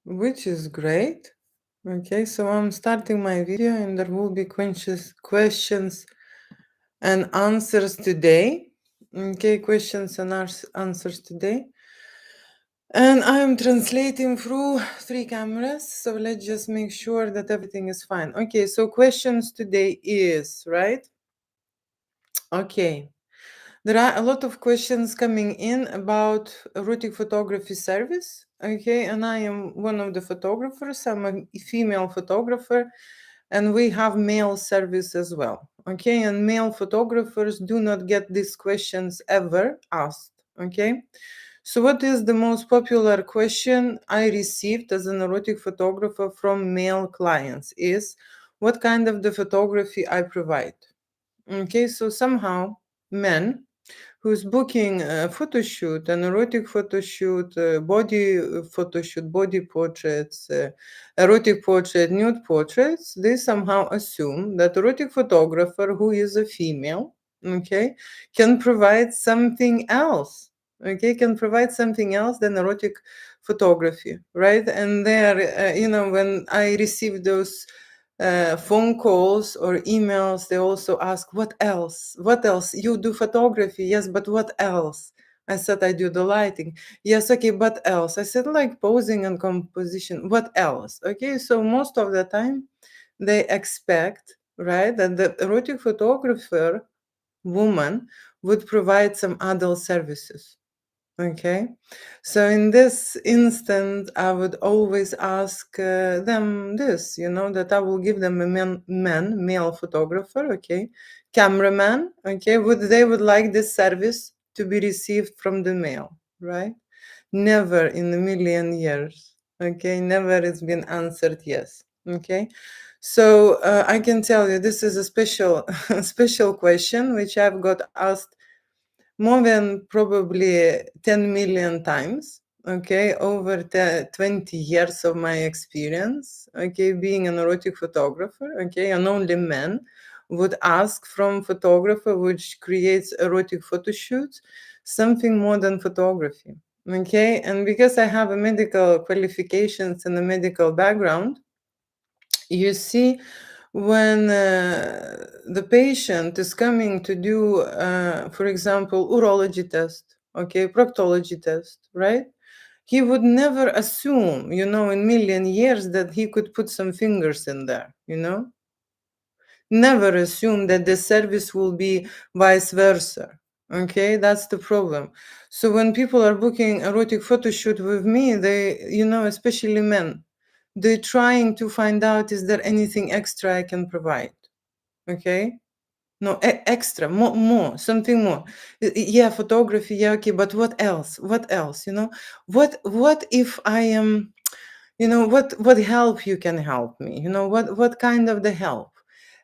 which is great. Okay, so I'm starting my video and there will be questions and answers today. Okay, questions and answers today. And I'm translating through 3 cameras, so let's just make sure that everything is fine. Okay, so questions today is, right? Okay. There are a lot of questions coming in about erotic photography service. Okay, and I am one of the photographers. I'm a female photographer, and we have male service as well. Okay, and male photographers do not get these questions ever asked. Okay, so what is the most popular question I received as an erotic photographer from male clients is what kind of the photography I provide. Okay, so somehow men who's booking a photo shoot, an erotic photo shoot, body photo shoot, body portraits, erotic portrait, nude portraits, they somehow assume that erotic photographer who is a female, okay, can provide something else. Okay, can provide something else than erotic photography, right? And there, when I receive those phone calls or emails, they also ask, what else? What else? You do photography? Yes, but what else? I said, I do the lighting. Yes, okay, but else? I said, like posing and composition. What else? Okay, so most of the time they expect, right, that the erotic photographer woman would provide some adult services. Okay, so in this instant, I would always ask them this, that I will give them a male photographer, okay, cameraman, okay, would like this service to be received from the male, right? Never in a million years, okay, never it's been answered yes, okay. So I can tell you this is a special, special question which I've got asked more than probably 10 million times, okay, over 20 years of my experience, okay, being an erotic photographer, okay, and only men would ask from photographer which creates erotic photo shoots something more than photography, okay. And because I have a medical qualifications and a medical background, you see, when the patient is coming to do, for example, urology test, okay, proctology test, right? He would never assume, in million years that he could put some fingers in there, Never assume that the service will be vice versa. Okay, that's the problem. So when people are booking erotic photo shoot with me, they, especially men, they're trying to find out, is there anything extra I can provide? Okay. No, extra, more, something more. Yeah, photography, yeah, okay, but what else? What else? What if I am, what help you can help me? What kind of the help?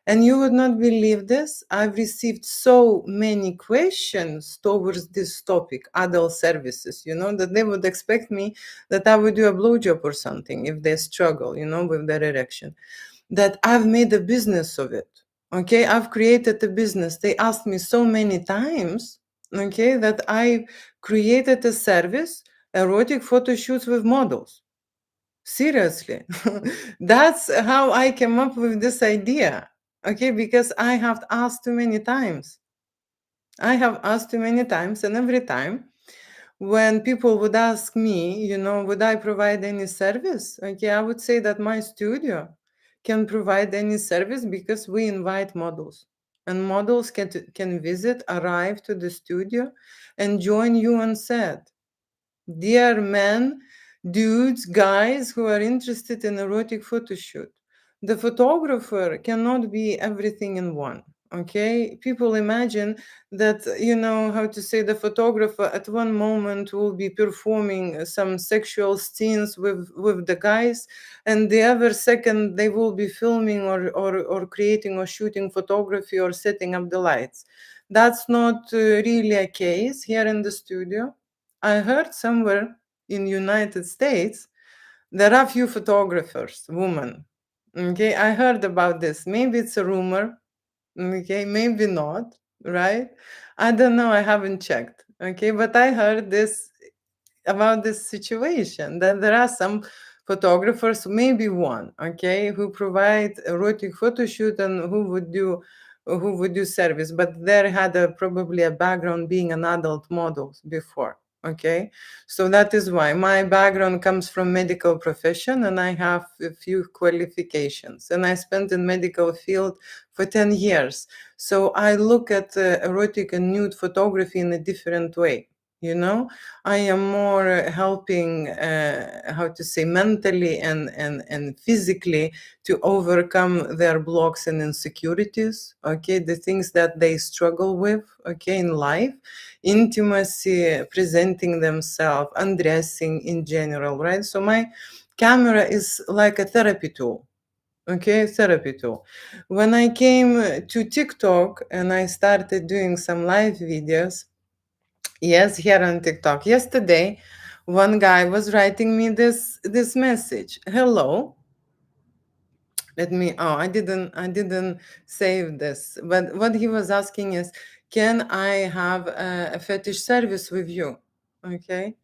And you would not believe this. I've received so many questions towards this topic, adult services, that they would expect me that I would do a blowjob or something if they struggle, with their erection. That I've made a business of it. Okay, I've created a business. They asked me so many times, okay, that I created a service, erotic photo shoots with models. Seriously. That's how I came up with this idea. Okay, because I have asked too many times. I have asked too many times, and every time when people would ask me, would I provide any service? Okay, I would say that my studio can provide any service because we invite models. And models can visit, arrive to the studio, and join you on set. Dear men, dudes, guys who are interested in erotic photo shoot. The photographer cannot be everything in one. Okay, people imagine that, how to say, the photographer at one moment will be performing some sexual scenes with the guys, and the other second they will be filming or creating or shooting photography or setting up the lights. That's not really a case here in the studio. I heard somewhere in United States there are few photographers, women. Okay, I heard about this. Maybe it's a rumor. Okay, maybe not, right? I don't know. I haven't checked. Okay, but I heard this about this situation that there are some photographers, maybe one, okay, who provide erotic photo shoot and who would do service, but there had probably a background being an adult model before. Okay, so that is why my background comes from medical profession, and I have a few qualifications, and I spent in medical field for 10 years. So I look at erotic and nude photography in a different way. I am more helping, how to say, mentally and physically to overcome their blocks and insecurities, okay, the things that they struggle with, okay, in life, intimacy, presenting themselves, undressing in general, right? So my camera is like a therapy tool. Okay, therapy tool. When I came to TikTok and I started doing some live videos, yes, here on TikTok, yesterday, one guy was writing me this message. Hello. I didn't save this, but what he was asking is, can I have a fetish service with you? Okay,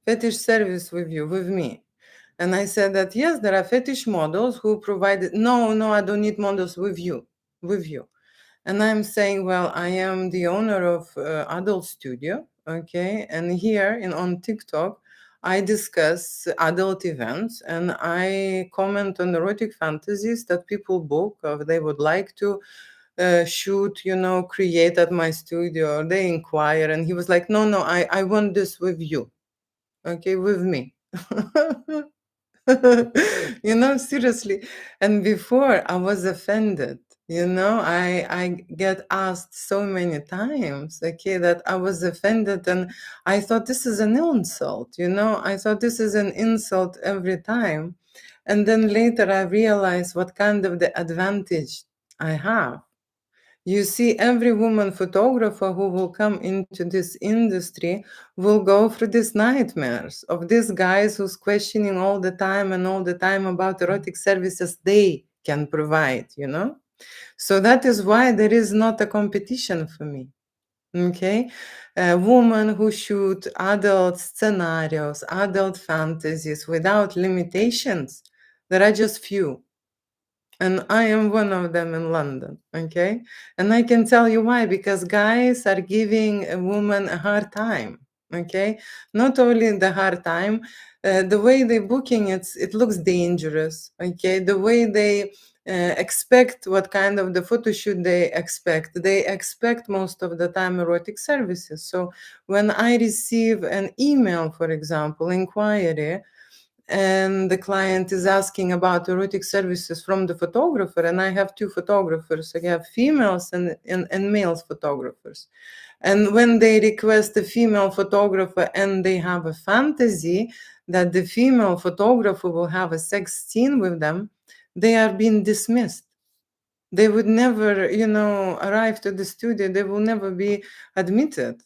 fetish service with me. And I said that yes, there are fetish models who provide. No, I don't need models with you. And I'm saying, well, I am the owner of Adult Studio, okay, and here on TikTok, I discuss adult events and I comment on erotic fantasies that people book or they would like to shoot, create at my studio. Or they inquire, and he was like, no, I want this with you, okay, with me. Seriously. And before I was offended, I get asked so many times, okay, that I was offended, and I thought this is an insult, I thought this is an insult every time. And then later I realized what kind of the advantage I have. You see, every woman photographer who will come into this industry will go through these nightmares of these guys who's questioning all the time and all the time about erotic services they can provide. So that is why there is not a competition for me. Okay, a woman who shoot adult scenarios, adult fantasies without limitations, there are just few. And I am one of them in London, okay? And I can tell you why, because guys are giving a woman a hard time, okay? Not only the hard time, the way they're booking it looks dangerous, okay? The way they expect what kind of the photo shoot they expect most of the time erotic services. So when I receive an email, for example, inquiry, and the client is asking about erotic services from the photographer, and I have two photographers. I have females and males photographers. And when they request a female photographer and they have a fantasy that the female photographer will have a sex scene with them, they are being dismissed. They would never, arrive to the studio. They will never be admitted.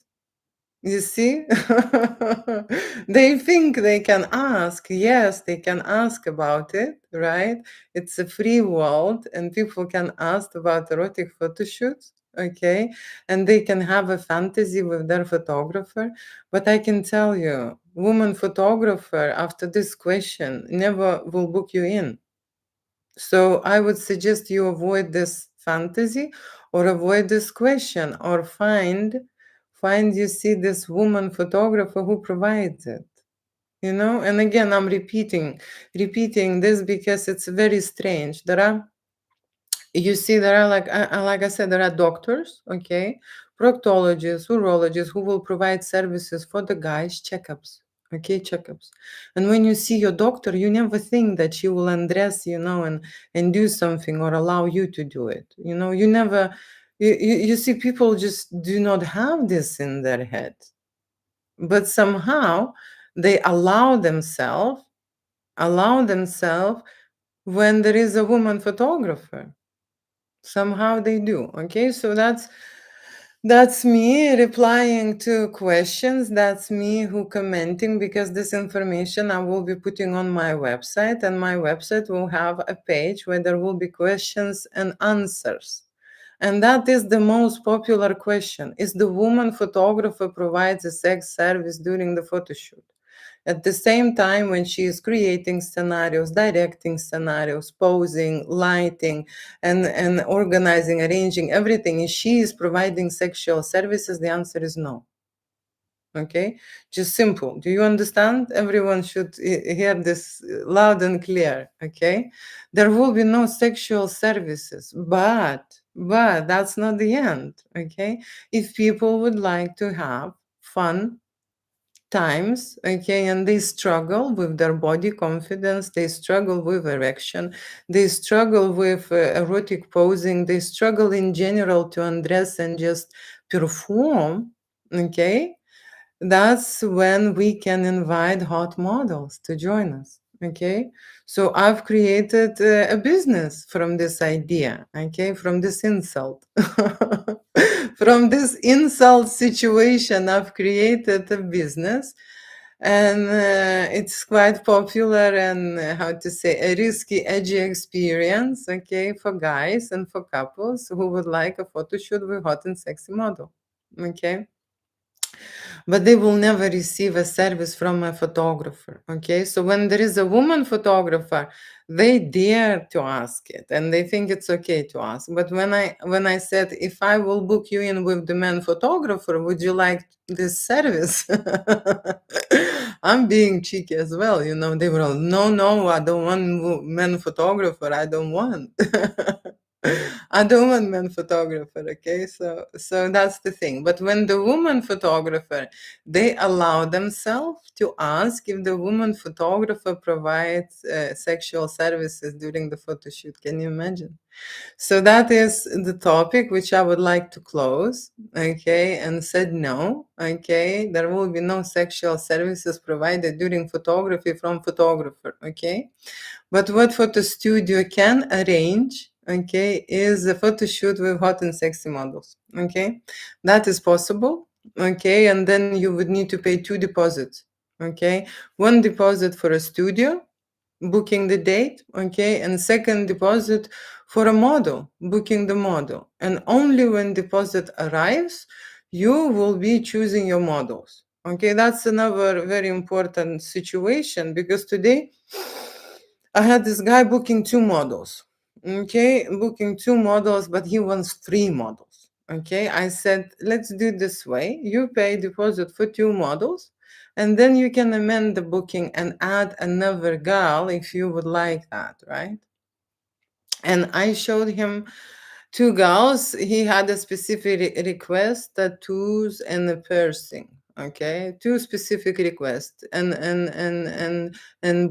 You see? They think they can ask. Yes, they can ask about it, right? It's a free world and people can ask about erotic photo shoots, okay? And they can have a fantasy with their photographer. But I can tell you, woman photographer, after this question, never will book you in. So I would suggest you avoid this fantasy or avoid this question, or find you see this woman photographer who provides it. And again, I'm repeating this because it's very strange. There are like I said, there are doctors, okay, proctologists, urologists who will provide services for the guys, checkups, okay, checkups. And when you see your doctor, you never think that she will undress, and do something or allow you to do it. You never, you see, people just do not have this in their head, but somehow they allow themselves when there is a woman photographer. Somehow they do. Okay, so that's me replying to questions. That's me who commenting, because this information I will be putting on my website, and my website will have a page where there will be questions and answers. And that is the most popular question. Is the woman photographer provides a sex service during the photo shoot? At the same time, when she is creating scenarios, directing scenarios, posing, lighting, and organizing, arranging everything, if she is providing sexual services, the answer is no. Okay, just simple. Do you understand? Everyone should hear this loud and clear. Okay, there will be no sexual services, but that's not the end. Okay, if people would like to have fun times, okay, and they struggle with their body confidence, they struggle with erection, they struggle with erotic posing, they struggle in general to undress and just perform, okay, that's when we can invite hot models to join us. Okay, so I've created a business from this idea. Okay, from this insult. From this insult situation, I've created a business, and it's quite popular and how to say, a risky, edgy experience. Okay, for guys and for couples who would like a photo shoot with hot and sexy model. Okay, but they will never receive a service from a photographer. Okay, so when there is a woman photographer, they dare to ask it and they think it's okay to ask. But when I said, if I will book you in with the man photographer, would you like this service? I'm being cheeky as well, you know. They were all, no, I don't want man photographer, I don't want. I don't want man photographer, okay? So that's the thing. But when the woman photographer, they allow themselves to ask if the woman photographer provides sexual services during the photo shoot. Can you imagine? So that is the topic which I would like to close, okay, and said no, okay, there will be no sexual services provided during photography from photographer, okay. But what photo studio can arrange, okay, is a photo shoot with hot and sexy models, okay. That is possible, okay, and then you would need to pay 2 deposits, okay. One deposit for a studio, booking the date, okay, and second deposit for a model, booking the model. And only when deposit arrives, you will be choosing your models. Okay, that's another very important situation, because today I had this guy booking 2 models. Okay, booking 2 models, but he wants 3 models. Okay, I said, let's do this way. You pay deposit for 2 models, and then you can amend the booking and add another girl if you would like that, right? And I showed him 2 girls. He had a specific request, tattoos and a piercing. Okay, 2 specific requests, and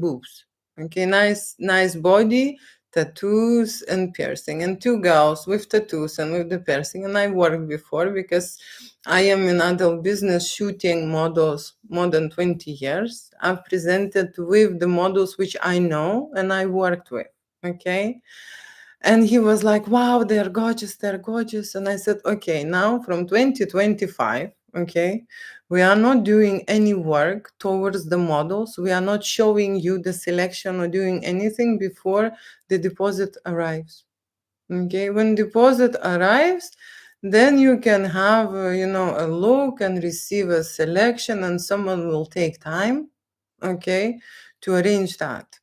boobs. Okay, nice body, tattoos and piercing, and 2 girls with tattoos and with the piercing. And I worked before, because I am in adult business shooting models more than 20 years. I've presented with the models which I know and I worked with. Okay. And he was like, wow, they're gorgeous, they're gorgeous. And I said, okay, now from 2025, okay, we are not doing any work towards the models. We are not showing you the selection or doing anything before the deposit arrives. Okay, when deposit arrives, then you can have, a look and receive a selection, and someone will take time, okay, to arrange that,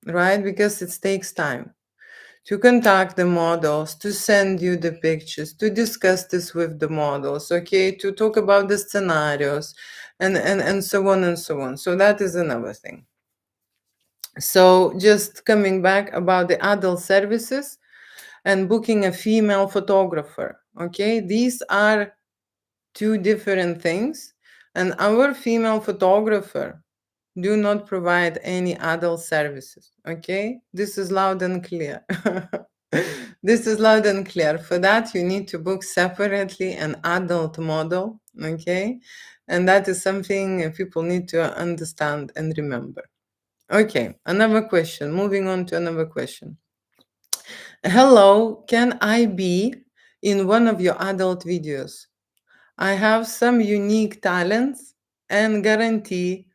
right? Because it takes time to contact the models, to send you the pictures, to discuss this with the models, okay, to talk about the scenarios, and so on and so on. So that is another thing. So just coming back about the adult services and booking a female photographer, okay, these are 2 different things. And our female photographer do not provide any adult services, okay? This is loud and clear. This is loud and clear. For that, you need to book separately an adult model, okay? And that is something people need to understand and remember. Okay, another question. Moving on to another question. Hello, can I be in one of your adult videos? I have some unique talents and guarantee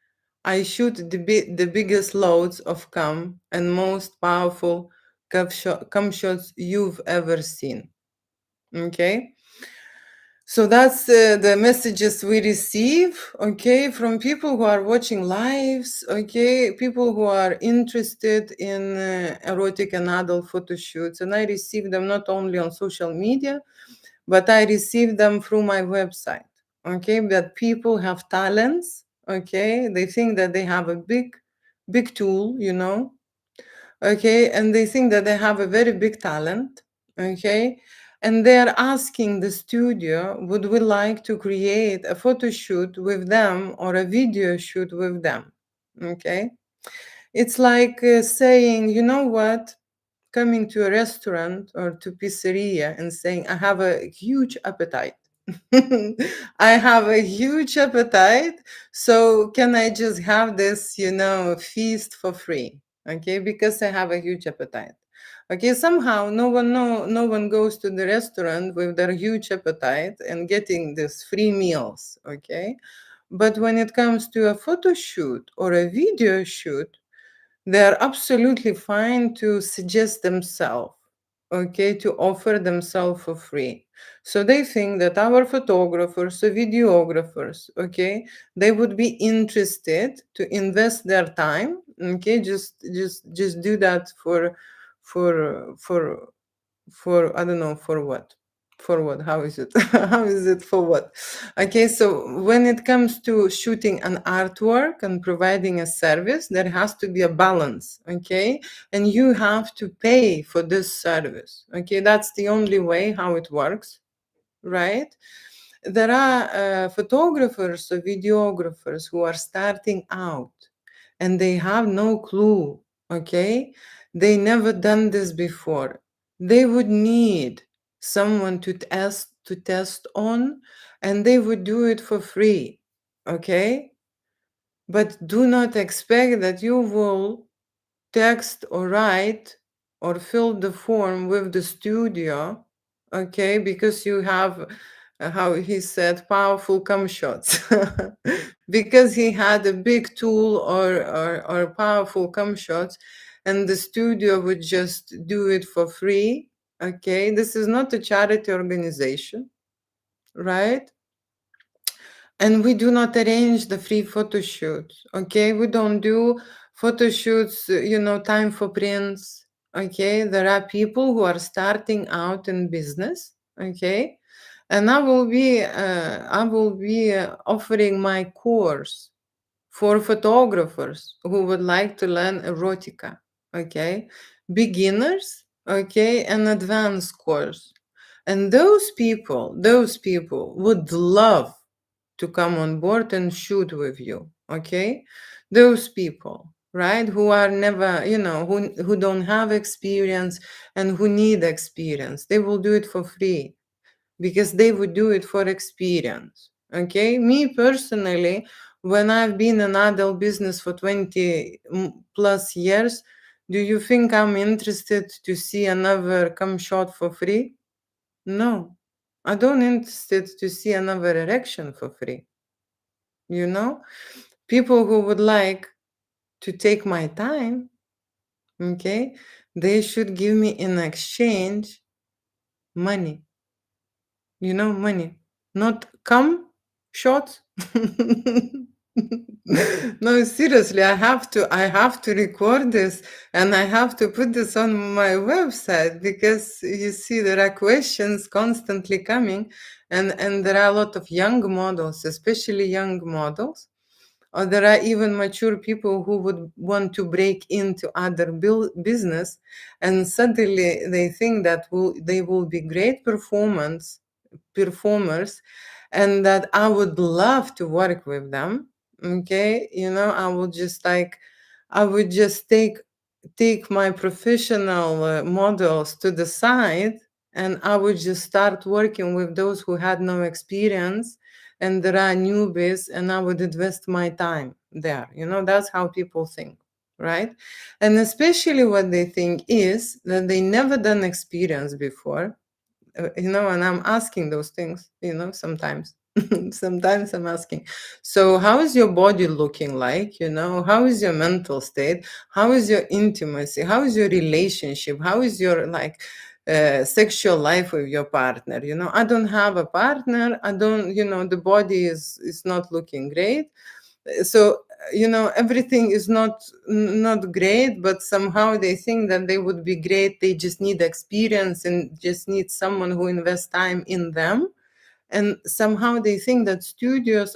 I shoot the biggest loads of cum and most powerful cum shots you've ever seen. Okay? So that's the messages we receive, okay, from people who are watching lives, okay, people who are interested in erotic and adult photo shoots. And I receive them not only on social media, but I receive them through my website, okay, that people have talents, okay, they think that they have a big tool, you know, okay, and they think that they have a very big talent, okay, and they're asking the studio, would we like to create a photo shoot with them or a video shoot with them, okay? It's like saying, you know what, coming to a restaurant or to pizzeria and saying, I have a huge appetite. I have a huge appetite, so can I just have this, you know, feast for free? Okay, because I have a huge appetite. Okay, somehow no one goes to the restaurant with their huge appetite and getting this free meals. Okay, but when it comes to a photo shoot or a video shoot, they're absolutely fine to suggest themselves, okay, to offer themselves for free. So they think that our photographers or videographers, okay, they would be interested to invest their time, okay, just do that for for for I don't know for what. For what? How is it? How is it for what? Okay, so when it comes to shooting an artwork and providing a service, there has to be a balance, okay? And you have to pay for this service, okay? That's the only way how it works, right? There are photographers or videographers who are starting out and they have no clue, okay? They never done this before. They would need someone to test on, and they would do it for free, okay? But do not expect that you will text or write or fill the form with the studio, okay, because you have how he said powerful cum shots. Because he had a big tool or powerful cum shots, and the studio would just do it for free. Okay, this is not a charity organization, right? And we do not arrange the free photo shoots, okay? We don't do photo shoots, you know, time for prints, okay? There are people who are starting out in business, okay? And I will be offering my course for photographers who would like to learn erotica, okay? Beginners, okay, and advanced course. And those people would love to come on board and shoot with you, okay? Those people, right, who are never, you know, who don't have experience and who need experience, they will do it for free because they would do it for experience, okay? Me personally, when I've been in adult business for 20 plus years, do you think I'm interested to see another come shot for free? No, I don't interested to see another erection for free. You know, people who would like to take my time, okay, they should give me in exchange money. You know, money, not come shots. No, seriously, I have to record this and I have to put this on my website because you see there are questions constantly coming, and there are a lot of young models, especially young models, or there are even mature people who would want to break into other business, and suddenly they think that they will be great performers, and that I would love to work with them. Okay, you know, I would just take my professional models to the side, and I would just start working with those who had no experience and there are newbies, and I would invest my time there. You know, that's how people think, right? And especially what they think is that they never done experience before, you know, and I'm asking those things, you know, sometimes. Sometimes I'm asking, so how is your body looking like? You know, how is your mental state? How is your intimacy? How is your relationship? How is your like sexual life with your partner. I don't have a partner. I don't, the body is not looking great. So everything is not great, but somehow they think that they would be great. They just need experience and just need someone who invests time in them. And somehow they think that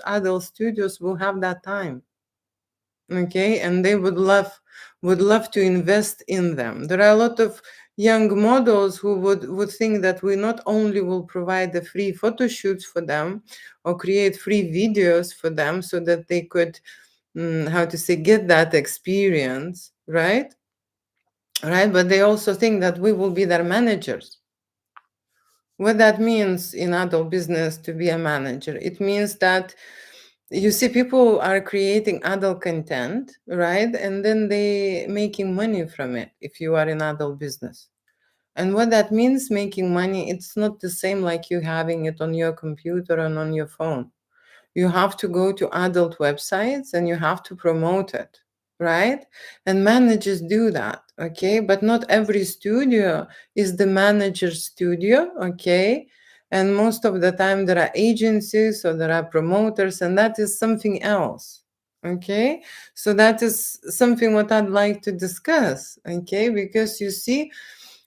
adult studios will have that time. Okay, and they would love to invest in them. There are a lot of young models who would think that we not only will provide the free photo shoots for them or create free videos for them so that they could how to say, get that experience, right? But they also think that we will be their managers. What that means in adult business to be a manager, it means that you see people are creating adult content, right? And then they making money from it if you are in adult business. And what that means, making money, it's not the same like you having it on your computer and on your phone. You have to go to adult websites and you have to promote it, right? And managers do that, okay? But not every studio is the manager's studio, okay? And most of the time there are agencies or there are promoters, and that is something else. Okay, so that is something what I'd like to discuss, okay? Because you see,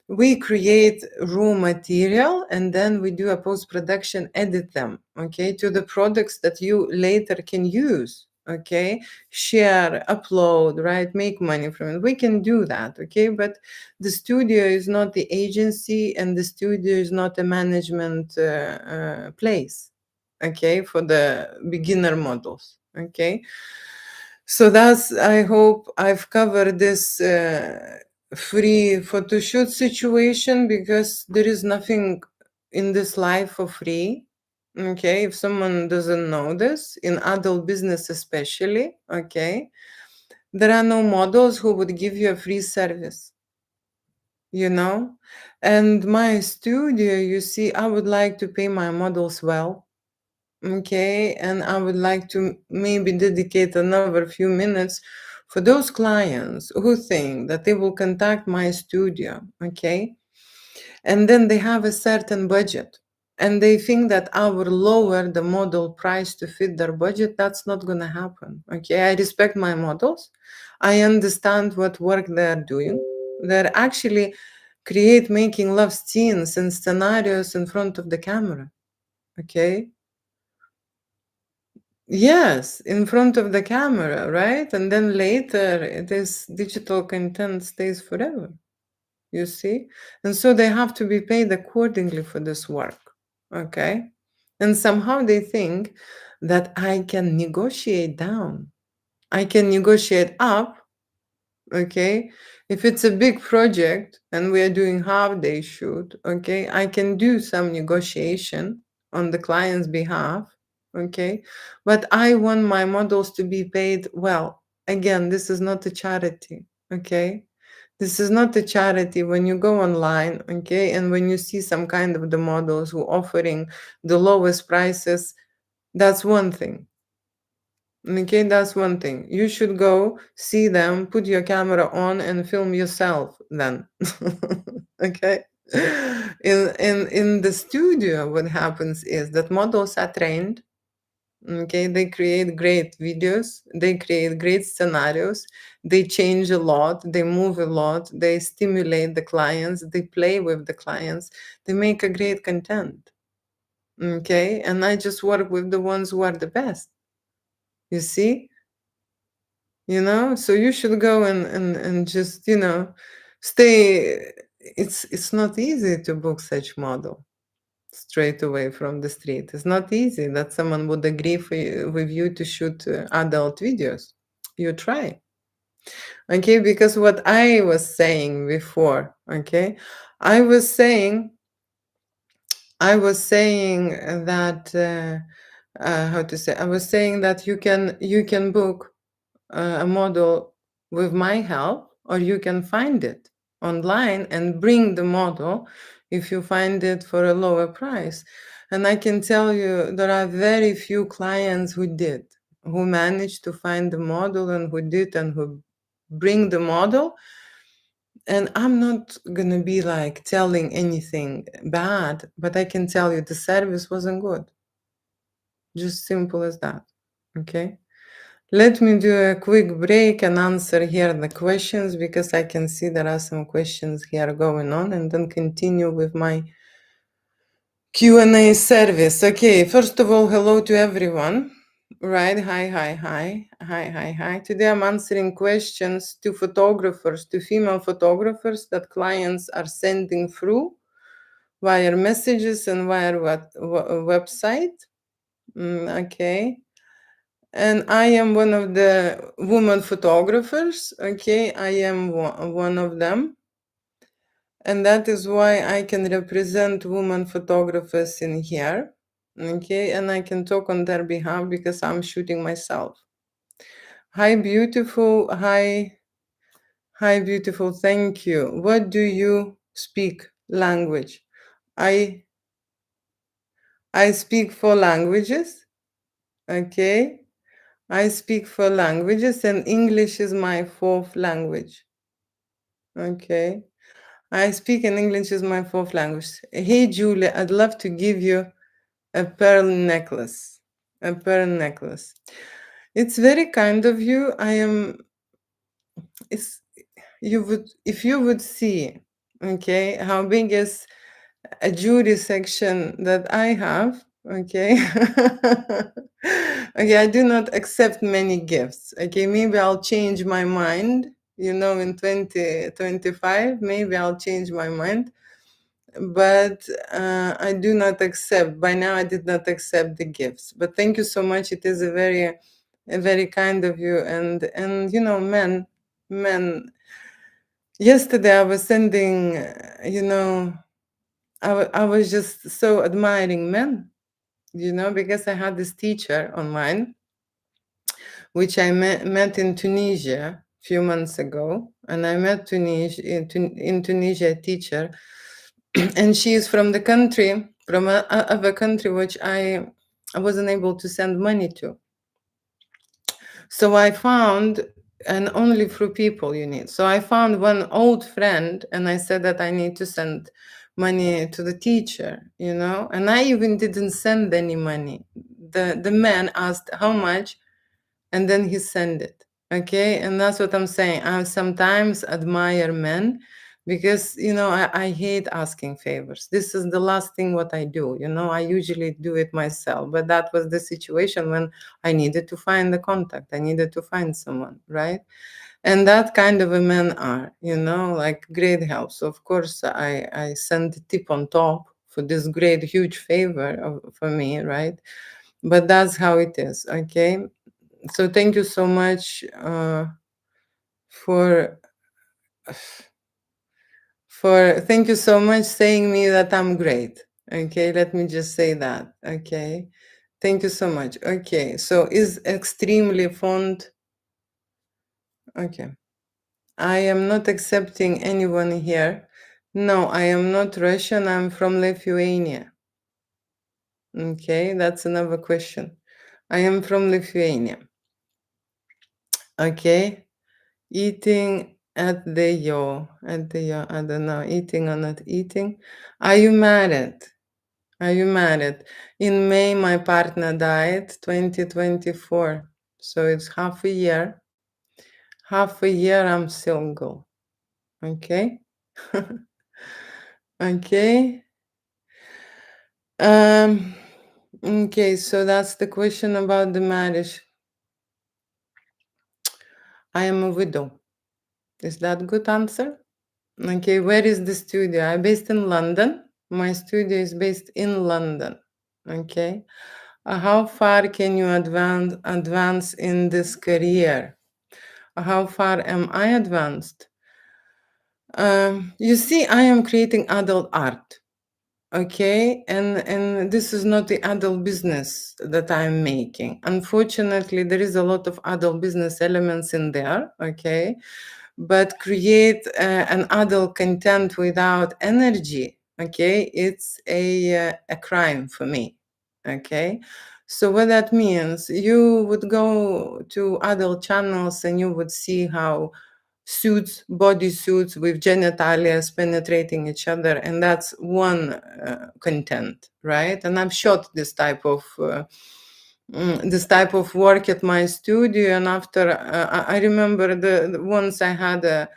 we create raw material and then we do a post-production, edit them, okay, to the products that you later can use, okay, share, upload, right, make money from it. We can do that, okay? But the studio is not the agency, and the studio is not a management place, okay, for the beginner models, okay? So that's, I hope I've covered this free photo shoot situation, because there is nothing in this life for free. Okay, if someone doesn't know this, in adult business especially, okay, there are no models who would give you a free service, you know? And my studio, you see, I would like to pay my models well. Okay, and I would like to maybe dedicate another few minutes for those clients who think that they will contact my studio, okay? And then they have a certain budget and they think that I will lower the model price to fit their budget. That's not going to happen, okay? I respect my models. I understand what work they're doing. They're actually making love scenes and scenarios in front of the camera, okay? Yes, in front of the camera, right? And then later, this digital content stays forever, you see? And so they have to be paid accordingly for this work, okay? And somehow they think that I can negotiate down. I can negotiate up, okay? If it's a big project and we are doing half-day shoot, okay, I can do some negotiation on the client's behalf, okay? But I want my models to be paid well. Again, this is not a charity, okay? This is not a charity. When you go online, okay, and when you see some kind of the models who offering the lowest prices, that's one thing. Okay, that's one thing. You should go see them, put your camera on and film yourself then. Okay? In the studio, what happens is that models are trained. Okay, they create great videos, they create great scenarios, they change a lot, they move a lot, they stimulate the clients, they play with the clients, they make a great content. Okay, and I just work with the ones who are the best. You see? So you should go and just stay. It's not easy to book such model straight away from the street. It's not easy that someone would agree with you to shoot adult videos. You try, okay? Because what I was saying before, okay, i was saying I was saying that how to say, I was saying that you can book a model with my help, or you can find it online and bring the model if you find it for a lower price. And I can tell you there are very few clients who managed to find the model and who did and who bring the model And I'm not gonna be like telling anything bad, but I can tell you the service wasn't good. Just simple as that. Okay. Let me do a quick break and answer here the questions, because I can see there are some questions here going on, and then continue with my Q&A service. Okay, first of all, hello to everyone. Right, hi. Today I'm answering questions to photographers, to female photographers that clients are sending through via messages and via website. Okay. And I am one of the woman photographers. Okay, I am one of them. And that is why I can represent women photographers in here. Okay, and I can talk on their behalf because I'm shooting myself. Hi, beautiful. Hi, beautiful. Thank you. What do you speak language? I speak 4 languages. Okay. I speak 4 languages, and English is my 4th language. Okay. I speak and English is my 4th language. Hey, Julie, I'd love to give you a pearl necklace. A pearl necklace. It's very kind of you. It's, if you would see, okay, how big is a jewelry section that I have, okay. Okay, I do not accept many gifts. Okay, maybe I'll change my mind, in 2025, maybe I'll change my mind. But I do not accept, by now I did not accept the gifts. But thank you so much. It is a very kind of you. And men, yesterday I was sending, I was just so admiring men, because I had this teacher online, which I met in Tunisia a few months ago. And I met in Tunisia a teacher, and she is from the country, from a country which I wasn't able to send money to. So I found, and only through people you need. So I found one old friend, and I said that I need to send money to the teacher, and I even didn't send any money. The man asked how much, and then he sent it. Okay, and that's what I'm saying. I sometimes admire men because I hate asking favors. This is the last thing what I do. I usually do it myself, but that was the situation when I needed to find the contact. I needed to find someone, right? And that kind of a men are, like great help. So of course I send a tip on top for this great huge favor for me, right? But that's how it is. Okay, so thank you so much for thank you so much saying me that I'm great. Okay, let me just say that. Okay, thank you so much. Okay, so is extremely fond. Okay, I am not accepting anyone here. No, I am not Russian. I'm from Lithuania. Okay, that's another question. I am from Lithuania. Okay. Eating at the I don't know, eating or not eating. Are you married? Are you married? In May, my partner died, 2024. So it's half a year. Half a year I'm single. Okay? Okay. Okay, so that's the question about the marriage. I am a widow. Is that a good answer? Okay, where is the studio? I'm based in London. My studio is based in London. Okay. How far can you advance in this career? How far am I advanced? You see, I am creating adult art. Okay, and this is not the adult business that I'm making. Unfortunately, there is a lot of adult business elements in there. Okay, but create an adult content without energy, okay, it's a crime for me. Okay, so what that means, you would go to adult channels and you would see how suits, body suits with genitalias penetrating each other, and that's one content, right? And I've shot this type of work at my studio, and after I remember once I had a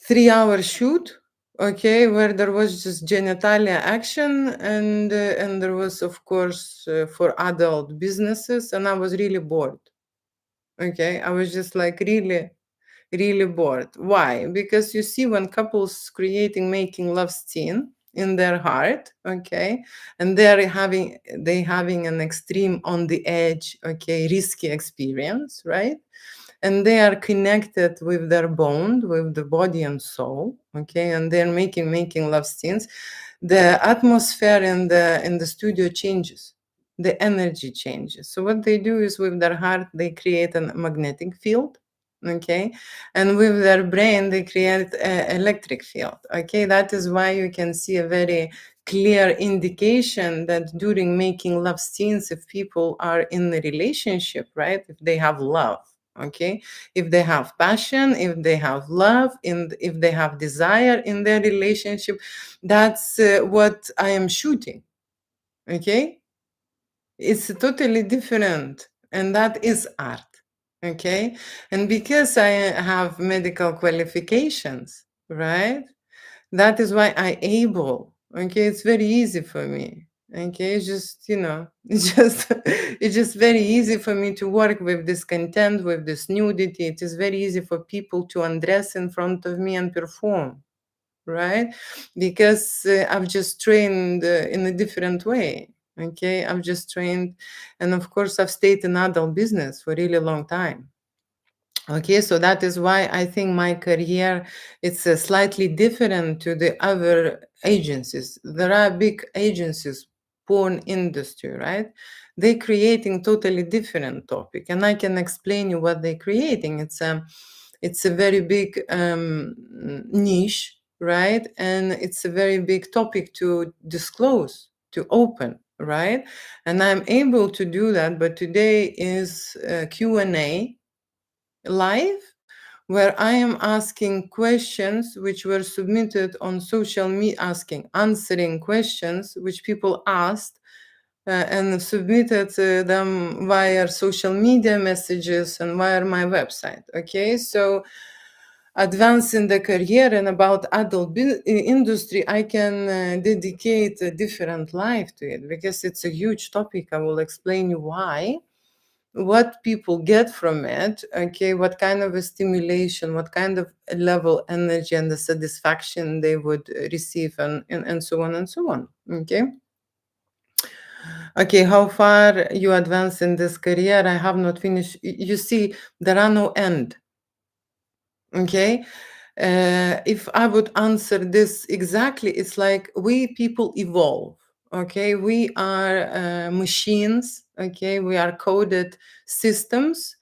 3-hour shoot, okay, where there was just genitalia action, and there was, of course, for adult businesses, and I was really bored. Okay, I was just like really bored. Why? Because you see, when couples making love scene in their heart, okay, and they having an extreme on the edge, okay, risky experience, right? And they are connected with their bond, with the body and soul, okay, and they're making love scenes. The atmosphere in the studio changes, the energy changes. So what they do is, with their heart they create a magnetic field, okay, and with their brain they create an electric field, okay. That is why you can see a very clear indication that during making love scenes, if people are in a relationship, right, if they have love, okay, if they have passion, if they have love, and if they have desire in their relationship, that's what I am shooting, okay. It's totally different, and that is art, okay. And because I have medical qualifications, right, that is why I able, okay, it's very easy for me, okay. It's just, it's just very easy for me to work with this content, with this nudity. It is very easy for people to undress in front of me and perform, right? Because I've just trained in a different way, okay. I've just trained, and of course I've stayed in adult business for a really long time. Okay, so that is why I think my career, it's slightly different to the other agencies. There are big agencies, porn industry, right? They're creating totally different topic, and I can explain you what they're creating. It's a very big niche, right? And it's a very big topic to disclose, to open, right? And I'm able to do that. But today is Q&A live, where I am asking questions which were submitted on social media, answering questions which people asked and submitted them via social media messages and via my website. Okay, so advancing the career and about adult industry, I can dedicate a different life to it, because it's a huge topic. I will explain you why, what people get from it, okay, what kind of a stimulation, what kind of level energy and the satisfaction they would receive, and so on and so on, okay. Okay, how far you advance in this career? I have not finished. You see, there are no end, okay. If I would answer this exactly, it's like we people evolve, okay. We are machines, okay. We are coded systems,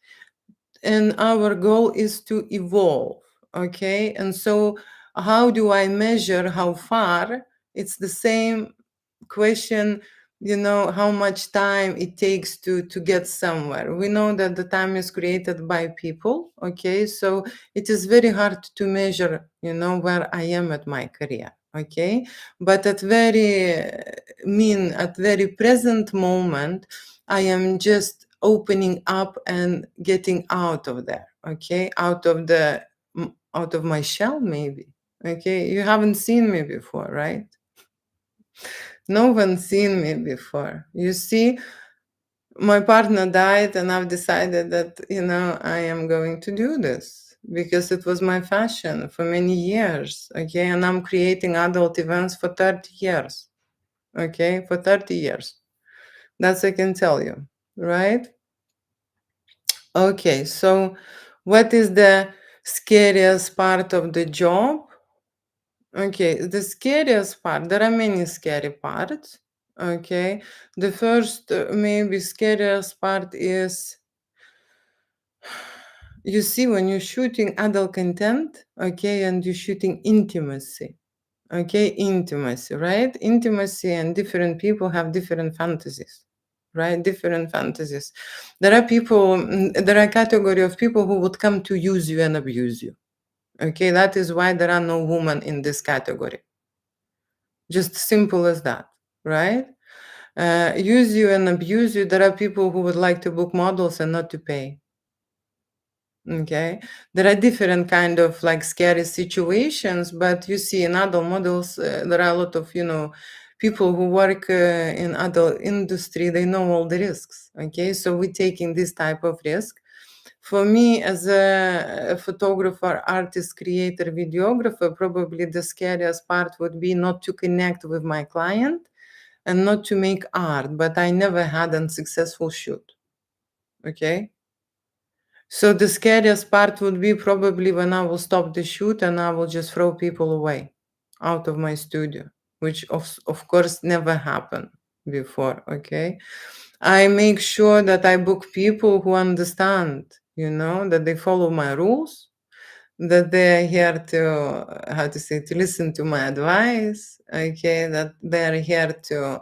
and our goal is to evolve, okay. And so how do I measure how far? It's the same question, how much time it takes to get somewhere. We know that the time is created by people, okay. So it is very hard to measure, where I am at my career, okay. But at very present moment, I am just opening up and getting out of there, okay, out of my shell, maybe, okay. You haven't seen me before, right? No one's seen me before. You see, my partner died, and I've decided that, I am going to do this because it was my passion for many years, okay? And I'm creating adult events for 30 years, okay? For 30 years. That's I can tell you, right? Okay, so what is the scariest part of the job? Okay, the scariest part, there are many scary parts. Okay, the first maybe scariest part is, you see, when you're shooting adult content, okay, and you're shooting intimacy, okay, intimacy, right? Intimacy, and different people have different fantasies, right? Different fantasies. There are category of people who would come to use you and abuse you. Okay, that is why there are no women in this category. Just simple as that, right? Use you and abuse you. There are people who would like to book models and not to pay. Okay, there are different kind of like scary situations, but you see in adult models, there are a lot of people who work in adult industry. They know all the risks. Okay, so we're taking this type of risk. For me, as a photographer, artist, creator, videographer, probably the scariest part would be not to connect with my client and not to make art. But I never had a successful shoot. Okay. So the scariest part would be probably when I will stop the shoot and I will just throw people away out of my studio, which of course never happened before. Okay. I make sure that I book people who understand, that they follow my rules, that they're here to, how to say, to listen to my advice. Okay. That they're here to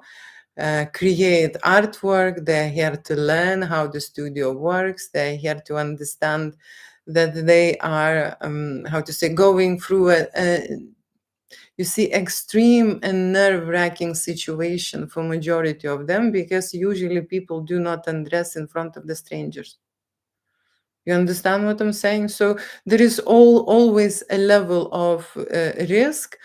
create artwork. They're here to learn how the studio works. They're here to understand that they are, how to say, going through you see, extreme and nerve-wracking situation for majority of them, because usually people do not undress in front of the strangers. You understand what I'm saying? So there is always a level of risk.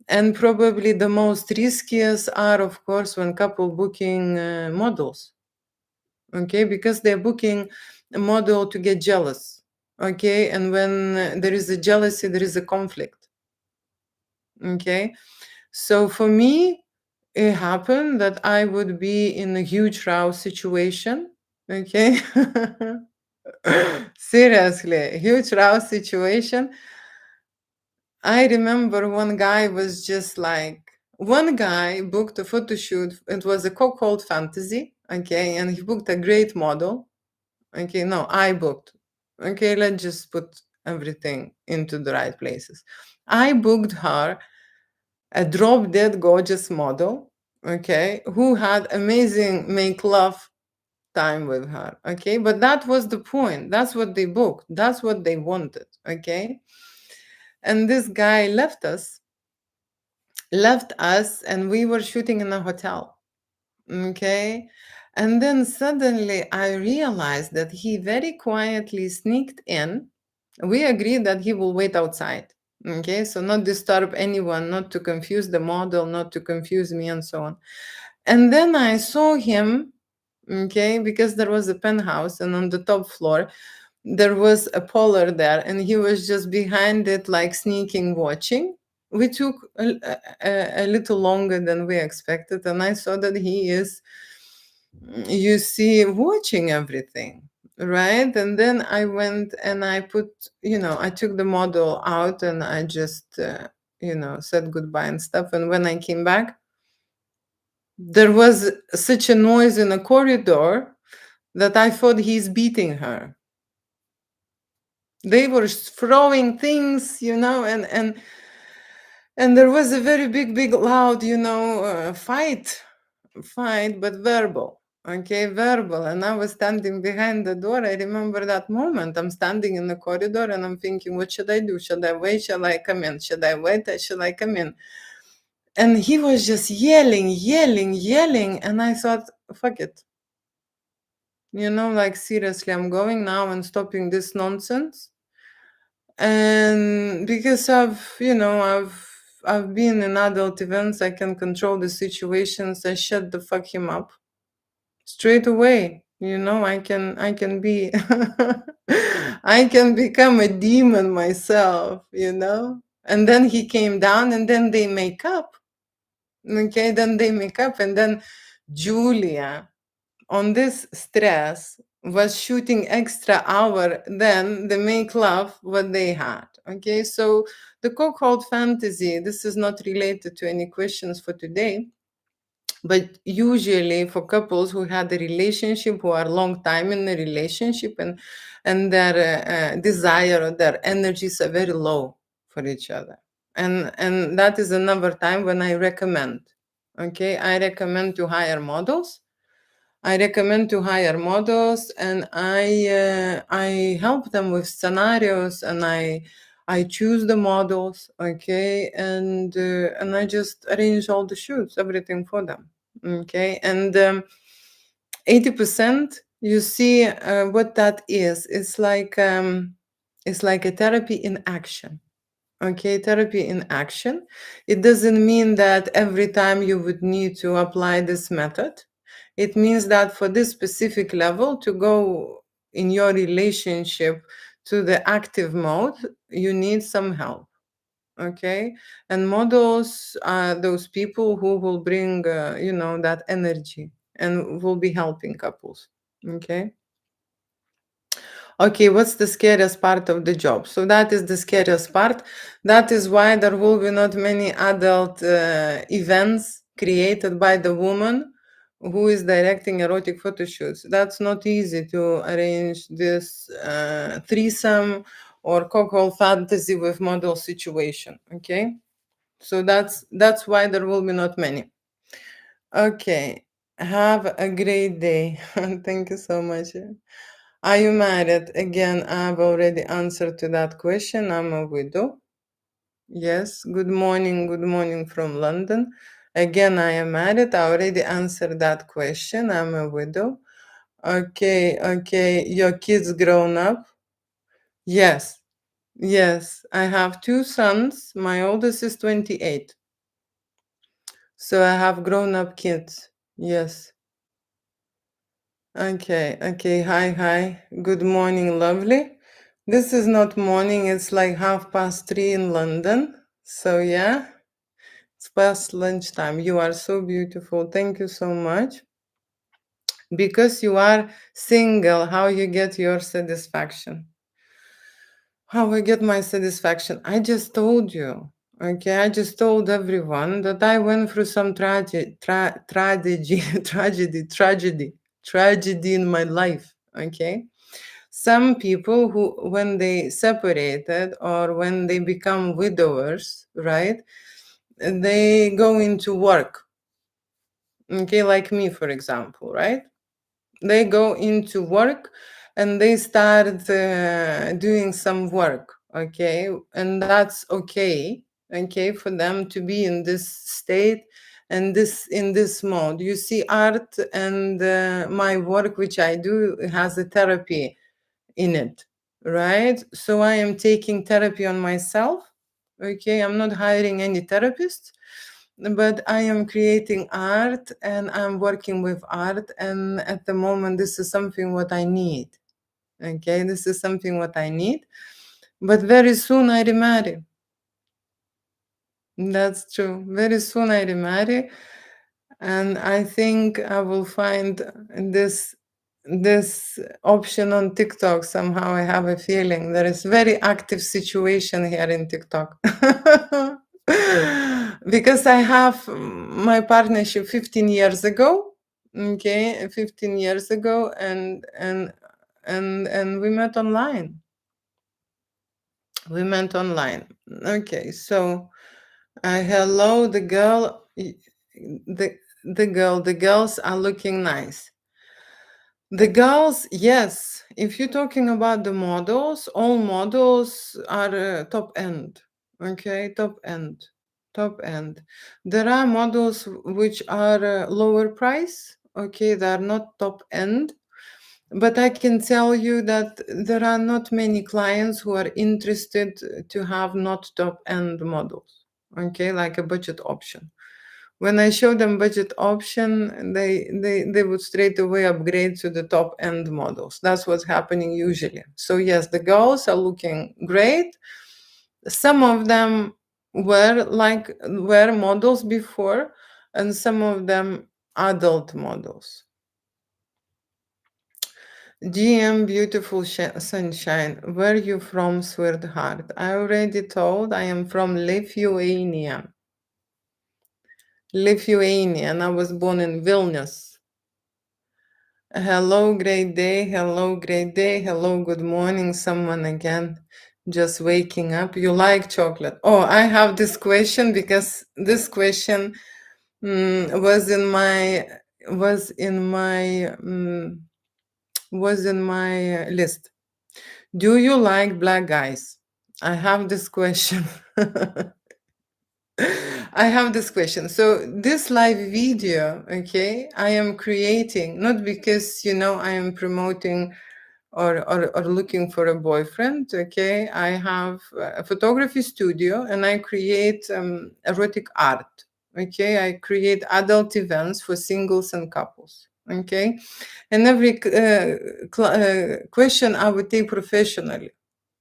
And probably the most riskiest are, of course, when couple booking models. Okay, because they're booking a model to get jealous. Okay, and when there is a jealousy, there is a conflict. Okay, so for me, it happened that I would be in a huge row situation. Okay, seriously, huge row situation. I remember one guy was just like, one guy booked a photo shoot. It was a co-called fantasy. Okay, and he booked a great model. Okay, no, I booked. Okay, let's just put everything into the right places. I booked her a drop dead gorgeous model, okay, who had amazing make love time with her. Okay, but that was the point. That's what they booked. That's what they wanted. Okay. And this guy left us, and we were shooting in a hotel. Okay. And then suddenly I realized that he very quietly sneaked in. We agreed that he will wait outside. Okay. So not disturb anyone, not to confuse the model, not to confuse me, and so on. And then I saw him, okay, because there was a penthouse, and on the top floor, there was a polar there, and he was just behind it, like sneaking, watching. We took a little longer than we expected, and I saw that he is, you see, watching everything, right? And then I went and I put, I took the model out, and I just, said goodbye and stuff. And when I came back, there was such a noise in the corridor that I thought he's beating her. They were throwing things, and there was a very big loud, fight, but verbal. Okay, verbal. And I was standing behind the door. I remember that moment. I'm standing in the corridor and I'm thinking, what should I do? Should I wait? Shall I come in? Should I wait? Should I come in? And he was just yelling. And I thought, fuck it. Like, seriously, I'm going now and stopping this nonsense. And because I've been in adult events, I can control the situations. I shut the fuck him up straight away. I can be I can become a demon myself. And then he came down, and then they make up. Okay, then they make up, and then Julia, on this stress, was shooting extra hour than the make love what they had. Okay, so the co-called fantasy, this is not related to any questions for today, but usually for couples who had a relationship, who are long time in the relationship, and their desire or their energies are very low for each other, and that is another time when I recommend. Okay, I recommend to hire models. And I help them with scenarios, and I choose the models, okay, and I just arrange all the shoots, everything for them, okay. And 80%, you see what that is. It's like a therapy in action. Okay, therapy in action. It doesn't mean that every time you would need to apply this method. It means that for this specific level to go in your relationship to the active mode, you need some help. Okay, and models are those people who will bring, that energy and will be helping couples. Okay. Okay, what's the scariest part of the job? So that is the scariest part. That is why there will be not many adult events created by the woman who is directing erotic photo shoots. That's not easy to arrange this threesome or cocktail fantasy with model situation. Okay, so that's why there will be not many. Okay, have a great day. Thank you so much. Are you married? Again, I've already answered to that question. I'm a widow. Yes. Good morning from London. Again, I am married. I already answered that question. I'm a widow. Okay. Your kids grown up? Yes. Yes. I have two sons. My oldest is 28. So I have grown up kids. Yes. Okay. Hi. Good morning, lovely. This is not morning, it's like 3:30 in London. So yeah, it's past lunchtime. You are so beautiful. Thank you so much. Because you are single, how you get your satisfaction? How I get my satisfaction? I just told you. Okay, I just told everyone that I went through some tragedy, tragedy in my life. Okay. Some people who, when they separated or when they become widowers, right, they go into work. Okay, like me, for example, right? They go into work and they start doing some work, okay? And that's okay, for them to be in this state and in this mode. You see, art and my work, which I do, has a therapy in it, right? So I am taking therapy on myself. Okay, I'm not hiring any therapist, but I am creating art and I'm working with art. And at the moment, this is something what I need. Okay, this is something what I need. But very soon I remarry. That's true. Very soon I remarry, and I think I will find this option on TikTok somehow. I have a feeling there is very active situation here in TikTok. Because I have my partnership 15 years ago. Okay, 15 years ago, and we met online. We met online. Okay, so hello, the girl, the girls are looking nice. The girls, yes. If you're talking about the models, all models are top end. Okay, top end. There are models which are lower price. Okay, they are not top end. But I can tell you that there are not many clients who are interested to have not top end models. Okay, like a budget option. When I show them budget option, they would straight away upgrade to the top end models. That's what's happening usually. So yes, the girls are looking great. Some of them were models before, and some of them adult models. GM beautiful sunshine. Where you from, sweetheart? I already told I am from Lithuania. And I was born in Vilnius. Hello, great day. Hello, great day. Hello, good morning. Someone again just waking up. You like chocolate? Oh, I have this question because this question was in my list. Do you like black guys? I have this question. I have this question. So this live video, okay, I am creating not because I am promoting or looking for a boyfriend. Okay, I have a photography studio and I create erotic art. Okay, I create adult events for singles and couples. Okay, and every question I would take professionally.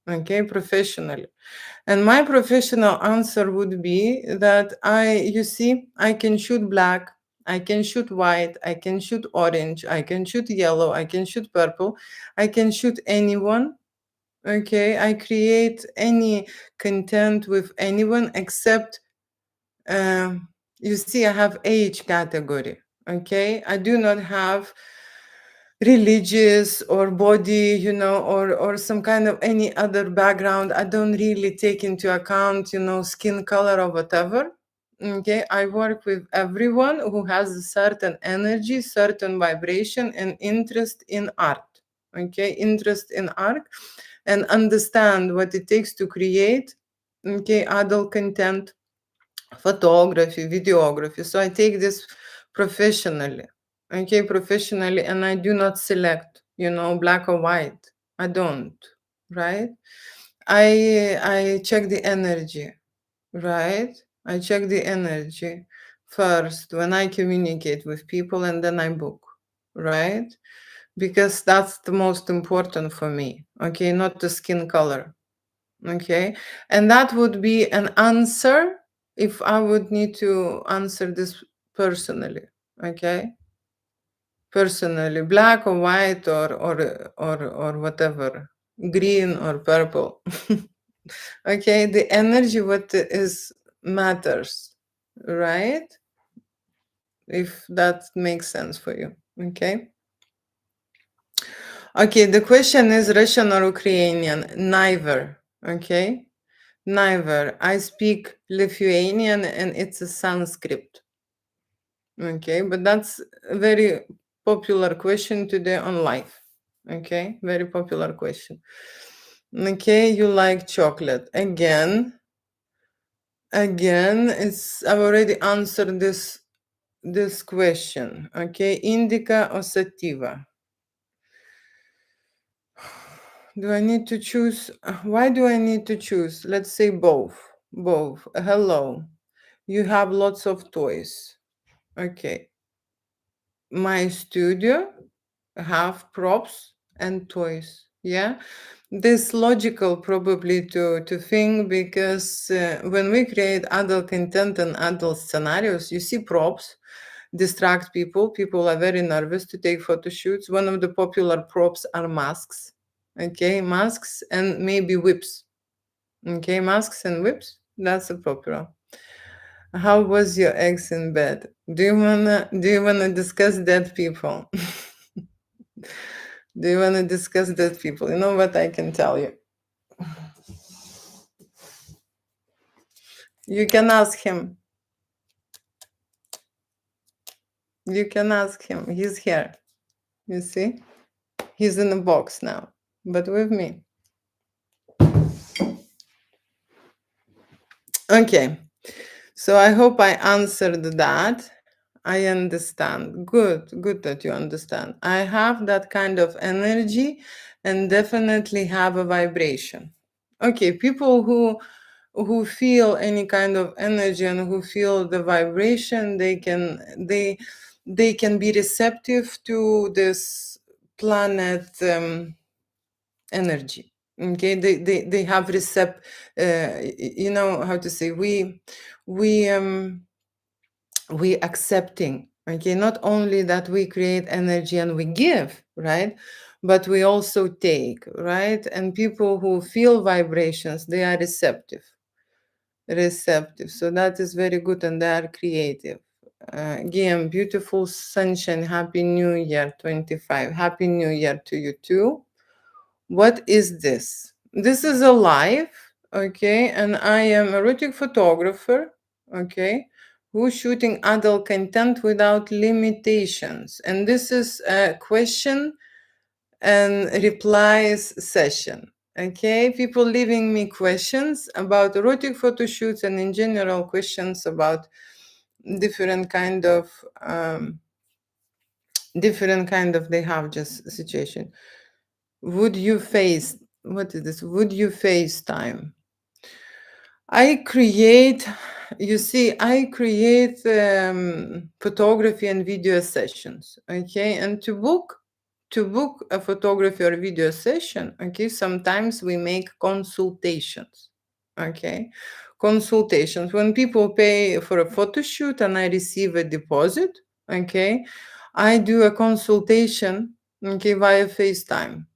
Okay, professionally. And my professional answer would be that I can shoot black, I can shoot white, I can shoot orange, I can shoot yellow, I can shoot purple, I can shoot anyone. Okay, I create any content with anyone except, you see, I have age category. Okay, I do not have religious or body, or some kind of any other background. I don't really take into account, skin color or whatever. Okay, I work with everyone who has a certain energy, certain vibration, and interest in art. Okay, interest in art and understand what it takes to create, okay, adult content, photography, videography. So I take this professionally. Okay, professionally, and I do not select, black or white. I don't, right? I check the energy, right? I check the energy first when I communicate with people and then I book, right? Because that's the most important for me. Okay, not the skin color. Okay, and that would be an answer if I would need to answer this personally. Okay, personally, black or white or whatever, green or purple. Okay, the energy what is matters, right? If that makes sense for you. Okay. Okay, the question is Russian or Ukrainian? Neither. Okay. Neither. I speak Lithuanian and it's a Sanskrit. Okay, but that's a very popular question today on life. Okay, very popular question. Okay, you like chocolate. Again, I've already answered this question. Okay, indica or sativa? Do I need to choose? Why do I need to choose? Let's say both. Both. Hello. You have lots of toys. Okay. My studio have props and toys. Yeah. This logical probably to think because when we create adult content and adult scenarios, you see props distract people. People are very nervous to take photo shoots. One of the popular props are masks. Okay, masks and maybe whips. Okay, masks and whips. That's a popular. How was your ex in bed? Do you wanna discuss dead people? Do you wanna discuss dead people? You know what I can tell you? You can ask him. You can ask him. He's here. You see? He's in the box now, but with me. Okay. So I hope I answered that. I understand. Good that you understand. I have that kind of energy and definitely have a vibration. Okay, people who feel any kind of energy and who feel the vibration, they can be receptive to this planet energy. Okay, they have you know how to say, we accepting. Okay, not only that we create energy and we give, right, but we also take, right? And people who feel vibrations, they are receptive, so that is very good and they are creative. Again, beautiful sunshine, happy new year 25, happy new year to you too. What is this? This is a live, okay, and I am erotic photographer, okay, who's shooting adult content without limitations. And this is a question and replies session. Okay, people leaving me questions about erotic photo shoots and in general questions about different kind of they have just situation. Would you face what is this? Would you FaceTime? I create, you see, I create photography and video sessions. Okay, and to book a photography or video session. Okay, sometimes we make consultations. Okay, consultations when people pay for a photo shoot and I receive a deposit. Okay, I do a consultation. Okay, via FaceTime.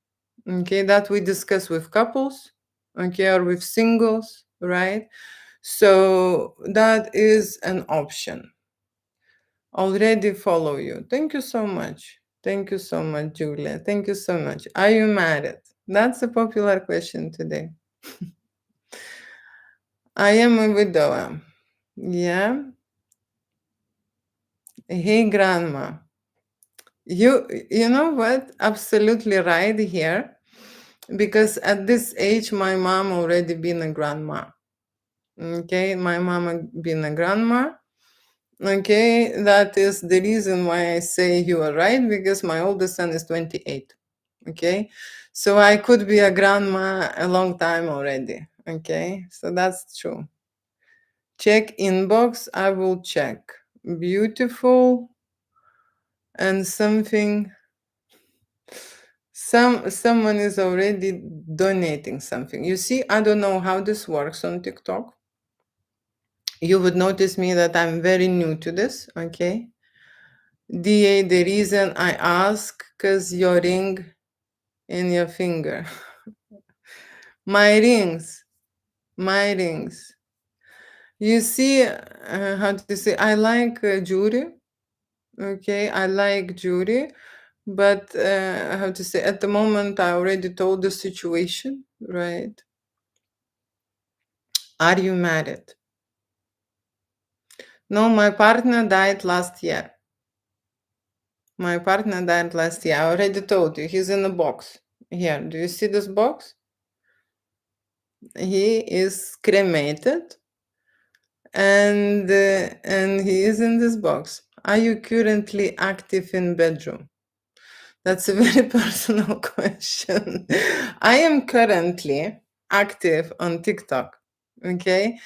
Okay, that we discuss with couples. Okay, or with singles, right? So that is an option. Already follow you. Thank you so much. Thank you so much, Julia. Thank you so much. Are you married? That's a popular question today. I am a widower. Yeah. Hey, grandma. You know what? Absolutely right here. Because at this age, my mom already been a grandma. Okay, my mama been a grandma. Okay, that is the reason why I say you are right, because my oldest son is 28. Okay, so I could be a grandma a long time already. Okay, so that's true. Check inbox, I will check. Beautiful and something. Someone is already donating something. You see, I don't know how this works on TikTok. You would notice me that I'm very new to this. Okay. DA, the reason I ask, because your ring in your finger. My rings. My rings. You see, how to say, I like jewelry. Okay, I like jewelry. But how to say, at the moment, I already told the situation, right? Are you married? No, my partner died last year. My partner died last year. I already told you. He's in a box. Here, do you see this box? He is cremated, and he is in this box. Are you currently active in bedroom? That's a very personal question. I am currently active on TikTok. Okay.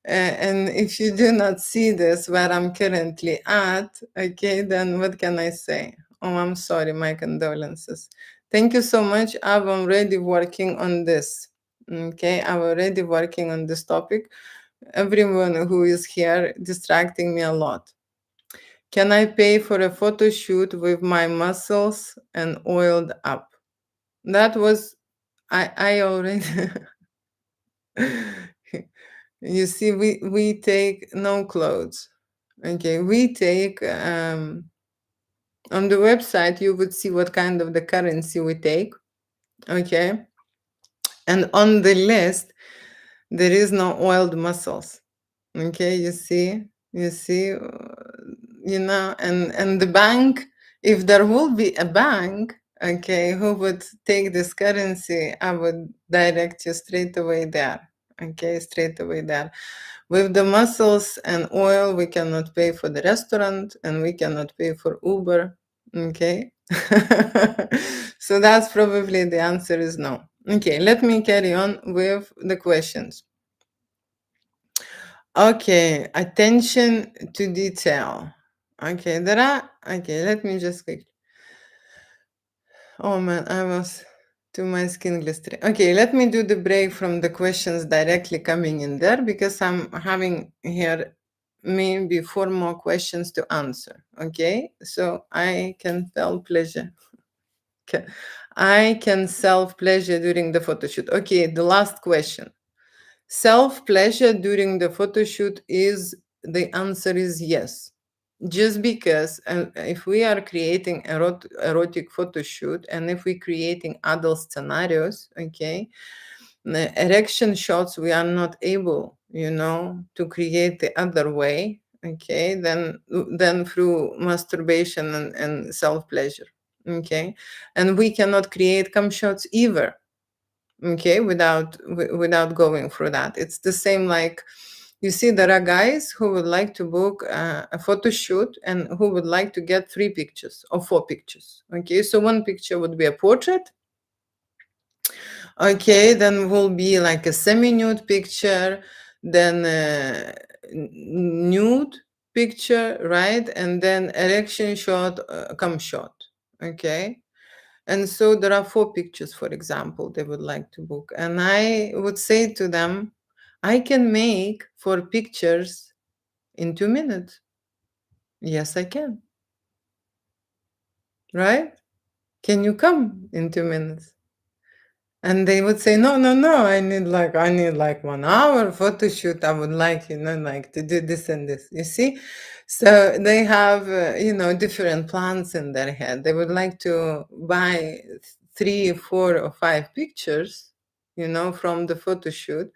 And if you do not see this where I'm currently at, okay, then what can I say? Oh, I'm sorry, my condolences. Thank you so much. I'm already working on this. Okay, I'm already working on this topic. Everyone who is here distracting me a lot. Can I pay for a photo shoot with my muscles and oiled up? That was I already you see, we take no clothes. Okay, we take on the website you would see what kind of the currency we take. Okay, and on the list there is no oiled muscles. Okay, you see, and the bank, if there will be a bank, okay, who would take this currency, I would direct you straight away there. Okay, straight away there. With the muscles and oil, we cannot pay for the restaurant and we cannot pay for Uber. Okay. So that's probably the answer is no. Okay, let me carry on with the questions. Okay, attention to detail. Okay, let me just click. Oh man, I was to my skin glistening. Okay, let me do the break from the questions directly coming in there because I'm having here maybe 4 more questions to answer. Okay, so I can feel pleasure. I can self pleasure during the photo shoot. Okay, the last question. Self pleasure during the photo shoot is the answer is yes. Just because if we are creating erotic photo shoot and if we're creating adult scenarios, okay, the erection shots we are not able, to create the other way, okay, then through masturbation and self pleasure, okay, and we cannot create cum shots either. okay, without going through that. It's the same like, you see, there are guys who would like to book a photo shoot and who would like to get 3 pictures or 4 pictures. Okay, so one picture would be a portrait. Okay, then will be like a semi-nude picture, then nude picture, right? And then erection shot, cum shot. Okay. And so there are 4 pictures, for example, they would like to book. And I would say to them, I can make 4 pictures in 2 minutes. Yes, I can. Right? Can you come in 2 minutes? And they would say, no, no, no, I need like 1 hour photo shoot. I would like, like to do this and this. You see? So they have, different plans in their head. They would like to buy 3, 4, or 5 pictures, from the photo shoot.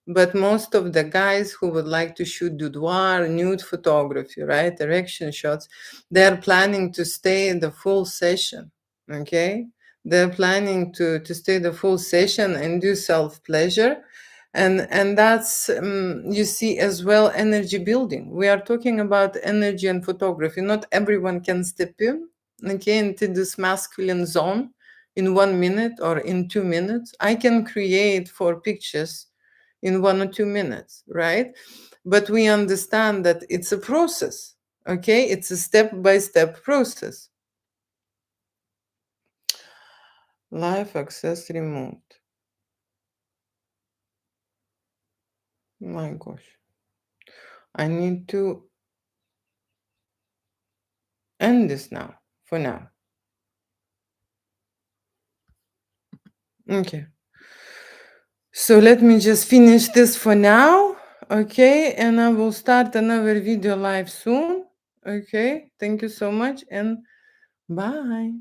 But most of the guys who would like to shoot boudoir, nude photography, right, erection shots, they're planning to stay in the full session. Okay, they're planning to stay the full session and do self pleasure, and that's you see as well energy building. We are talking about energy and photography. Not everyone can step in, okay, into this masculine zone in 1 minute or in 2 minutes. I can create 4 pictures in 1 or 2 minutes, right? But we understand that it's a process, okay? It's a step-by-step process. Live access removed. My gosh. I need to end this now, for now. Okay. So let me just finish this for now, okay? And I will start another video live soon, okay? Thank you so much and bye.